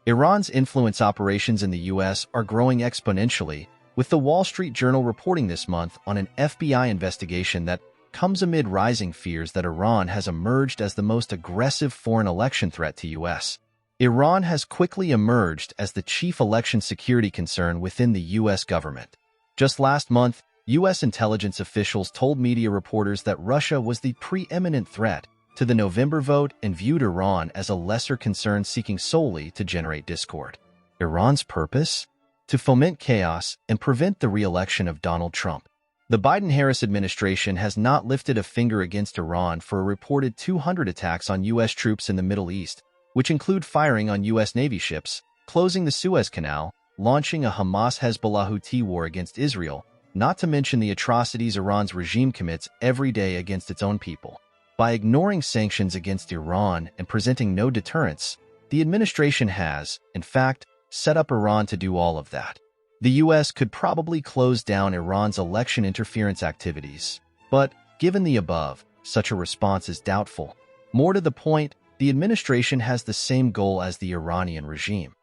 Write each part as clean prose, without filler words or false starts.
Iran's influence operations in the U.S. are growing exponentially, with the Wall Street Journal reporting this month on an FBI investigation that comes amid rising fears that Iran has emerged as the most aggressive foreign election threat to U.S. Iran has quickly emerged as the chief election security concern within the U.S. government. Just last month, U.S. intelligence officials told media reporters that Russia was the preeminent threat to the November vote and viewed Iran as a lesser concern seeking solely to generate discord. Iran's purpose? To foment chaos and prevent the re-election of Donald Trump. The Biden-Harris administration has not lifted a finger against Iran for a reported 200 attacks on U.S. troops in the Middle East, which include firing on U.S. Navy ships, closing the Suez Canal, launching a Hamas-Hezbollah Houthi war against Israel, not to mention the atrocities Iran's regime commits every day against its own people. By ignoring sanctions against Iran and presenting no deterrence, the administration has, in fact, set up Iran to do all of that. The U.S. could probably close down Iran's election interference activities, but, given the above, such a response is doubtful. More to the point, the administration has the same goal as the Iranian regime.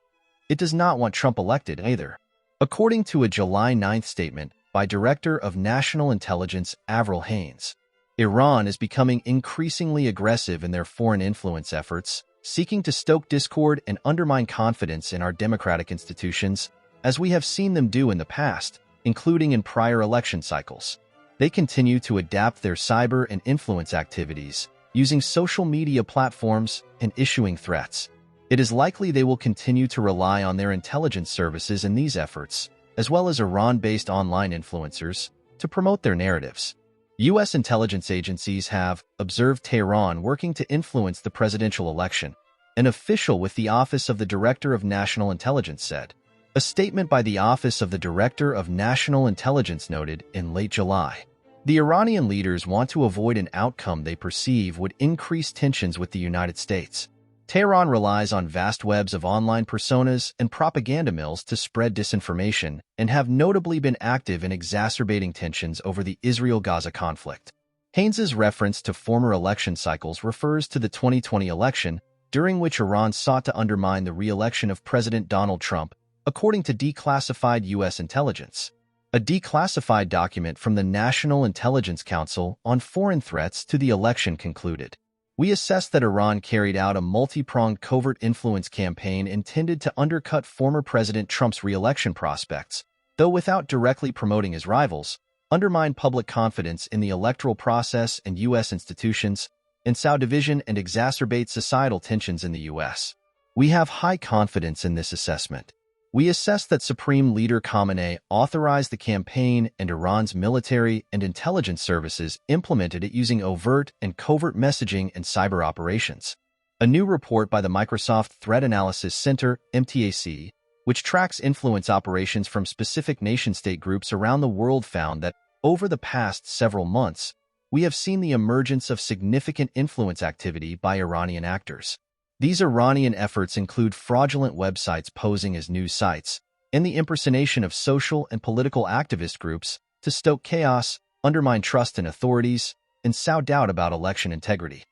It does not want Trump elected either. According to a July 9th statement by Director of National Intelligence Avril Haines, Iran is becoming increasingly aggressive in their foreign influence efforts, seeking to stoke discord and undermine confidence in our democratic institutions, as we have seen them do in the past, including in prior election cycles. They continue to adapt their cyber and influence activities, using social media platforms and issuing threats. It is likely they will continue to rely on their intelligence services in these efforts, as well as Iran-based online influencers, to promote their narratives. U.S. intelligence agencies have observed Tehran working to influence the presidential election, an official with the Office of the Director of National Intelligence said. A statement by the Office of the Director of National Intelligence noted in late July. The Iranian leaders want to avoid an outcome they perceive would increase tensions with the United States. Tehran relies on vast webs of online personas and propaganda mills to spread disinformation and have notably been active in exacerbating tensions over the Israel-Gaza conflict. Haines's reference to former election cycles refers to the 2020 election, during which Iran sought to undermine the re-election of President Donald Trump, according to declassified U.S. intelligence. A declassified document from the National Intelligence Council on foreign threats to the election concluded. We assessed that Iran carried out a multi-pronged covert influence campaign intended to undercut former President Trump's re-election prospects, though without directly promoting his rivals, undermine public confidence in the electoral process and U.S. institutions, and sow division and exacerbate societal tensions in the U.S. We have high confidence in this assessment. We assess that Supreme Leader Khamenei authorized the campaign and Iran's military and intelligence services implemented it using overt and covert messaging and cyber operations. A new report by the Microsoft Threat Analysis Center, MTAC, which tracks influence operations from specific nation-state groups around the world found that, over the past several months, we have seen the emergence of significant influence activity by Iranian actors. These Iranian efforts include fraudulent websites posing as news sites and the impersonation of social and political activist groups to stoke chaos, undermine trust in authorities, and sow doubt about election integrity.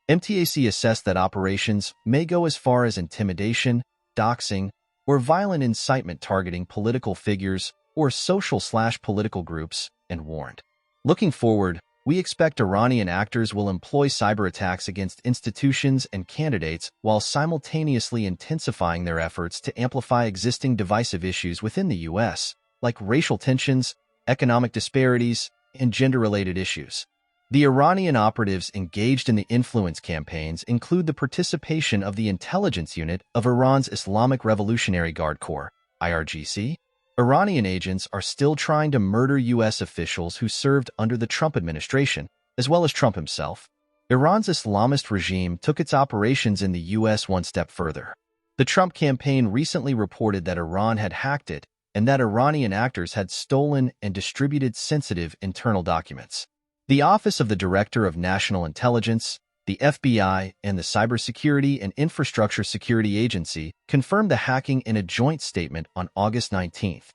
MTAC assessed that operations may go as far as intimidation, doxing, or violent incitement targeting political figures or social/political groups, and warned. Looking forward, we expect Iranian actors will employ cyber attacks against institutions and candidates while simultaneously intensifying their efforts to amplify existing divisive issues within the U.S., like racial tensions, economic disparities, and gender-related issues. The Iranian operatives engaged in the influence campaigns include the participation of the intelligence unit of Iran's Islamic Revolutionary Guard Corps, IRGC. Iranian agents are still trying to murder U.S. officials who served under the Trump administration, as well as Trump himself. Iran's Islamist regime took its operations in the U.S. one step further. The Trump campaign recently reported that Iran had hacked it and that Iranian actors had stolen and distributed sensitive internal documents. The Office of the Director of National Intelligence, the FBI, and the Cybersecurity and Infrastructure Security Agency confirmed the hacking in a joint statement on August 19th.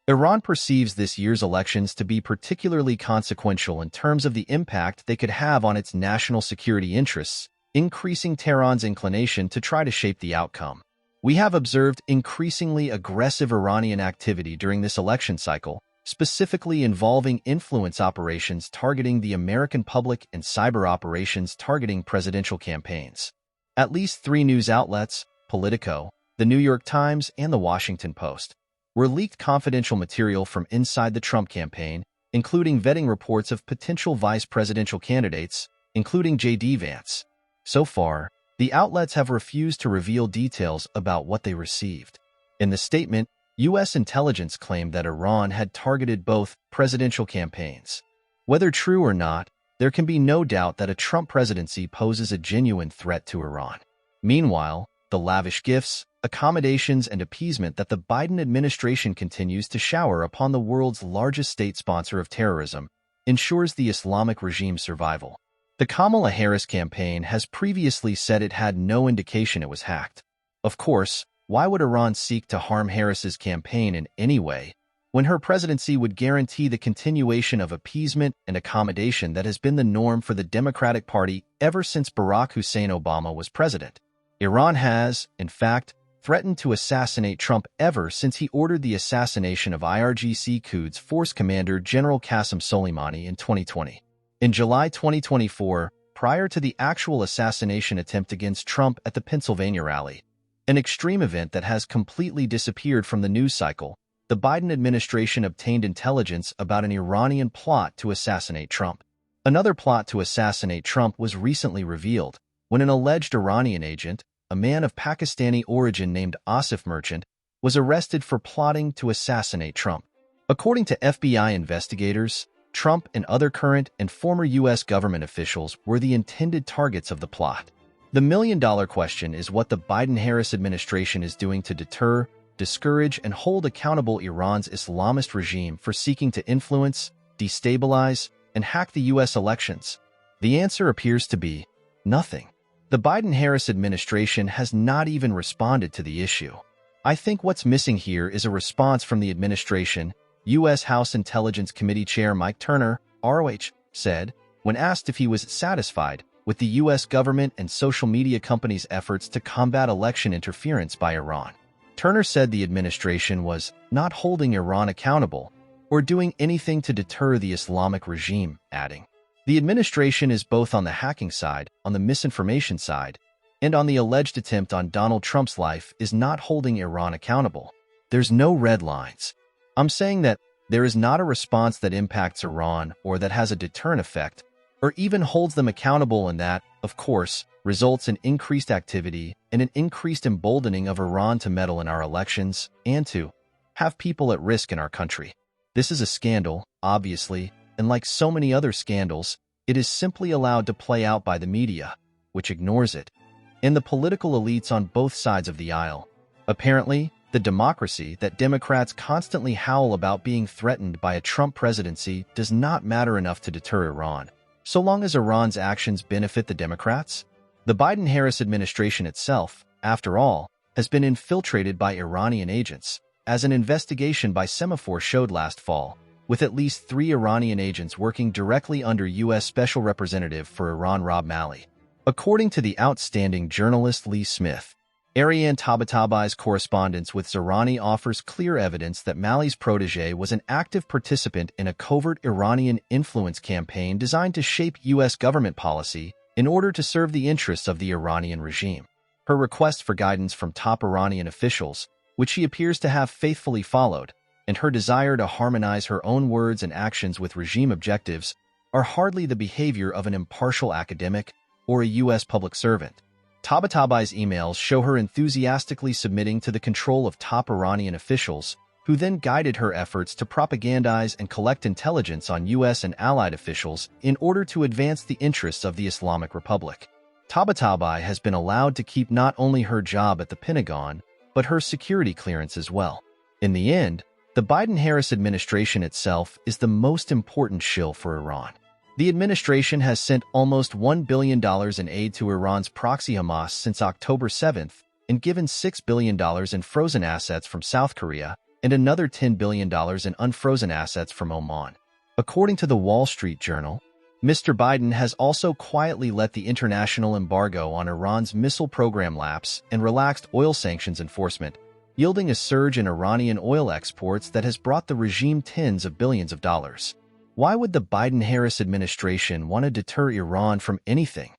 Iran perceives this year's elections to be particularly consequential in terms of the impact they could have on its national security interests, increasing Tehran's inclination to try to shape the outcome. We have observed increasingly aggressive Iranian activity during this election cycle, specifically involving influence operations targeting the American public and cyber operations targeting presidential campaigns. At least 3 news outlets, Politico, The New York Times, and The Washington Post, were leaked confidential material from inside the Trump campaign, including vetting reports of potential vice presidential candidates, including J.D. Vance. So far, the outlets have refused to reveal details about what they received. In the statement, U.S. intelligence claimed that Iran had targeted both presidential campaigns. Whether true or not, there can be no doubt that a Trump presidency poses a genuine threat to Iran. Meanwhile, the lavish gifts, accommodations, and appeasement that the Biden administration continues to shower upon the world's largest state sponsor of terrorism ensures the Islamic regime's survival. The Kamala Harris campaign has previously said it had no indication it was hacked. Of course, why would Iran seek to harm Harris's campaign in any way, when her presidency would guarantee the continuation of appeasement and accommodation that has been the norm for the Democratic Party ever since Barack Hussein Obama was president? Iran has, in fact, threatened to assassinate Trump ever since he ordered the assassination of IRGC Quds Force Commander General Qasem Soleimani in 2020. In July 2024, prior to the actual assassination attempt against Trump at the Pennsylvania rally, an extreme event that has completely disappeared from the news cycle, the Biden administration obtained intelligence about an Iranian plot to assassinate Trump. Another plot to assassinate Trump was recently revealed when an alleged Iranian agent, a man of Pakistani origin named Asif Merchant, was arrested for plotting to assassinate Trump. According to FBI investigators, Trump and other current and former U.S. government officials were the intended targets of the plot. The million-dollar question is what the Biden-Harris administration is doing to deter, discourage, and hold accountable Iran's Islamist regime for seeking to influence, destabilize, and hack the U.S. elections. The answer appears to be nothing. The Biden-Harris administration has not even responded to the issue. I think what's missing here is a response from the administration. U.S. House Intelligence Committee Chair Mike Turner, ROH, said, when asked if he was satisfied with the U.S. government and social media companies' efforts to combat election interference by Iran. Turner said the administration was not holding Iran accountable or doing anything to deter the Islamic regime, adding, "The administration is both on the hacking side, on the misinformation side, and on the alleged attempt on Donald Trump's life is not holding Iran accountable. There's no red lines. I'm saying that there is not a response that impacts Iran or that has a deterrent effect, or even holds them accountable, and that, of course, results in increased activity and an increased emboldening of Iran to meddle in our elections and to have people at risk in our country. This is a scandal, obviously, and like so many other scandals, it is simply allowed to play out by the media, which ignores it, and the political elites on both sides of the aisle. Apparently, the democracy that Democrats constantly howl about being threatened by a Trump presidency does not matter enough to deter Iran, so long as Iran's actions benefit the Democrats. The Biden-Harris administration itself, after all, has been infiltrated by Iranian agents, as an investigation by Semafor showed last fall, with at least 3 Iranian agents working directly under U.S. Special Representative for Iran Rob Malley. According to the outstanding journalist Lee Smith, Ariane Tabatabai's correspondence with Zahrani offers clear evidence that Malley's protege was an active participant in a covert Iranian influence campaign designed to shape U.S. government policy in order to serve the interests of the Iranian regime. Her request for guidance from top Iranian officials, which she appears to have faithfully followed, and her desire to harmonize her own words and actions with regime objectives are hardly the behavior of an impartial academic or a U.S. public servant. Tabatabai's emails show her enthusiastically submitting to the control of top Iranian officials, who then guided her efforts to propagandize and collect intelligence on U.S. and allied officials in order to advance the interests of the Islamic Republic. Tabatabai has been allowed to keep not only her job at the Pentagon, but her security clearance as well. In the end, the Biden-Harris administration itself is the most important shill for Iran. The administration has sent almost $1 billion in aid to Iran's proxy Hamas since October 7th and given $6 billion in frozen assets from South Korea and another $10 billion in unfrozen assets from Oman. According to the Wall Street Journal, Mr. Biden has also quietly let the international embargo on Iran's missile program lapse and relaxed oil sanctions enforcement, yielding a surge in Iranian oil exports that has brought the regime tens of billions of dollars. Why would the Biden-Harris administration want to deter Iran from anything?